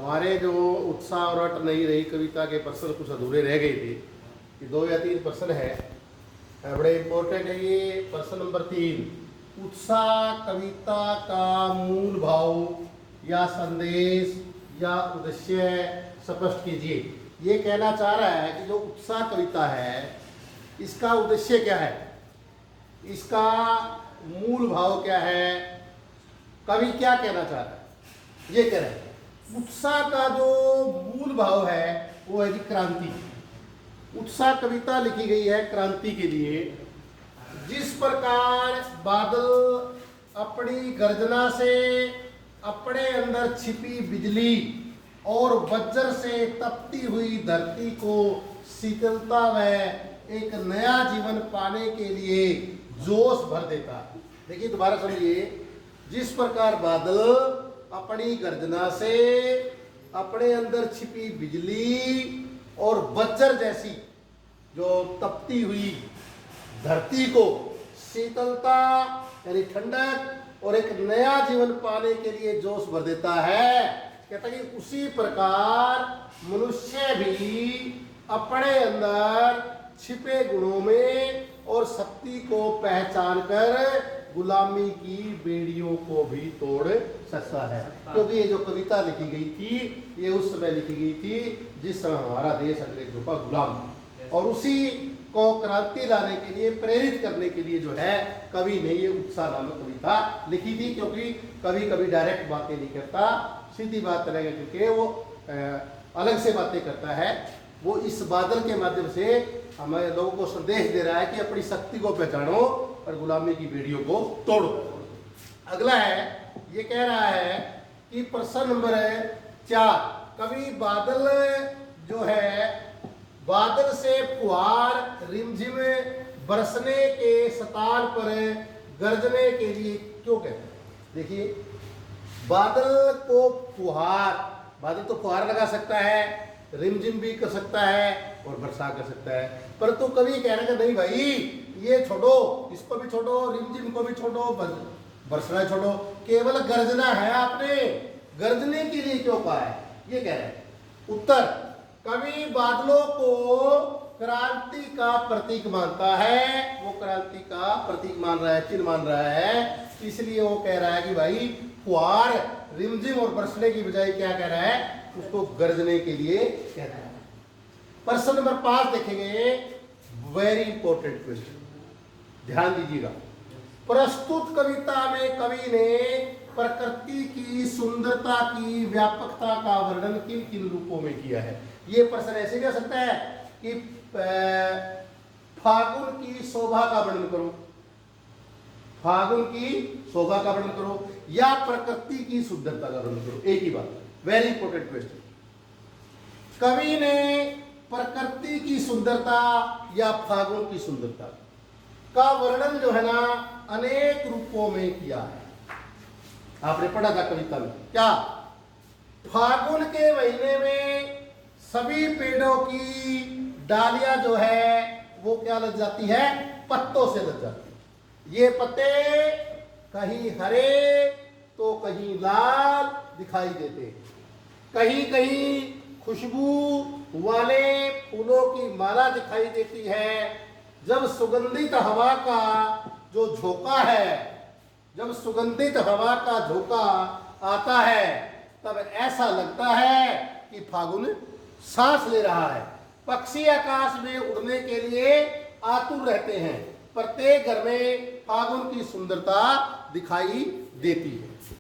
हमारे जो उत्साह और रट नहीं रही कविता के प्रश्न कुछ अधूरे रह गए थे कि 2 या 3 प्रश्न है, बड़े इंपॉर्टेंट है ये। प्रश्न नंबर 3, उत्साह कविता का मूल भाव या संदेश या उद्देश्य स्पष्ट कीजिए। ये कहना चाह रहा है कि जो उत्साह कविता है इसका उद्देश्य क्या है, इसका मूल भाव क्या है, कवि क्या कहना चाह रहा है। ये कह रहे हैं उत्साह का जो मूल भाव है वो है जी क्रांति। उत्साह कविता लिखी गई है क्रांति के लिए। जिस प्रकार बादल अपनी गर्जना से अपने अंदर छिपी बिजली और वज्र से तपती हुई धरती को शीतलता व एक नया जीवन पाने के लिए जोश भर देता। देखिए दोबारा समझिए, जिस प्रकार बादल अपनी गर्जना से अपने अंदर छिपी बिजली और वज्र जैसी जो तपती हुई धरती को शीतलता यानी ठंडक और एक नया जीवन पाने के लिए जोश भर देता है, कहता है कि उसी प्रकार मनुष्य भी अपने अंदर छिपे गुणों में और शक्ति को पहचान कर गुलामी की बेड़ियों को भी तोड़ सकता है। क्योंकि ये जो कविता लिखी गई थी ये उस समय लिखी गई थी जिस समय हमारा देश अंग्रेजों का गुलाम था, और उसी को क्रांति लाने के लिए प्रेरित करने के लिए जो है कवि ने ये उत्साह नामक कविता लिखी थी। क्योंकि कभी कभी डायरेक्ट बातें नहीं करता, सीधी बात रहेगा, क्योंकि वो अलग से बातें करता है। वो इस बादल के माध्यम से हमारे लोगों को संदेश दे रहा है कि अपनी शक्ति को पहचानो और गुलामी की बेड़ियों को तोड़ो। अगला है, ये कह रहा है कि प्रश्न नंबर 4, कवि बादल जो है बादल से फुहार रिमझिम बरसने के सतार पर गरजने के लिए क्यों कहते हैं। देखिए बादल को फुहार, बादल तो फुहार लगा सकता है, रिमझिम भी कर सकता है और बरसा कर सकता है, परंतु कभी कहना कि नहीं भाई ये छोड़ो, इसको भी छोड़ो, रिमझिम को भी छोड़ो, बरसना छोड़ो, केवल गर्जना है, आपने गर्जने के लिए क्यों कहा है, ये कह रहे हैं। उत्तर, कवि बादलों को क्रांति का प्रतीक मानता है, वो क्रांति का प्रतीक मान रहा है, चिन्ह मान रहा है, इसलिए वो कह रहा है कि भाई फुहार रिमझिम और बरसने की बजाय क्या कह रहा है, उसको गरजने के लिए कहता है। प्रश्न नंबर 5 देखेंगे, वेरी इंपॉर्टेंट क्वेश्चन, ध्यान दीजिएगा। प्रस्तुत कविता में कवि ने प्रकृति की सुंदरता की व्यापकता का वर्णन किन किन रूपों में किया है। ये प्रश्न ऐसे भी आ सकता है कि फागुन की शोभा का वर्णन करो, फागुन की शोभा का वर्णन करो, या प्रकृति की सुंदरता का वर्णन करो, एक ही बात। Very important question. कवि ने प्रकृति की सुंदरता या फागुन की सुंदरता का वर्णन जो है ना अनेक रूपों में किया है। आपने पढ़ा था कविता में क्या, फागुन के महीने में सभी पेड़ों की डालियां जो है वो क्या लग जाती है, पत्तों से लग जाती है। ये पत्ते कहीं हरे तो कहीं लाल दिखाई देते हैं, कहीं कहीं खुशबू वाले फूलों की माला दिखाई देती है। जब सुगंधित हवा का जो झोंका है, जब सुगंधित हवा का झोंका आता है तब ऐसा लगता है कि फागुन सांस ले रहा है। पक्षी आकाश में उड़ने के लिए आतुर रहते हैं। प्रत्येक घर में फागुन की सुंदरता दिखाई देती है।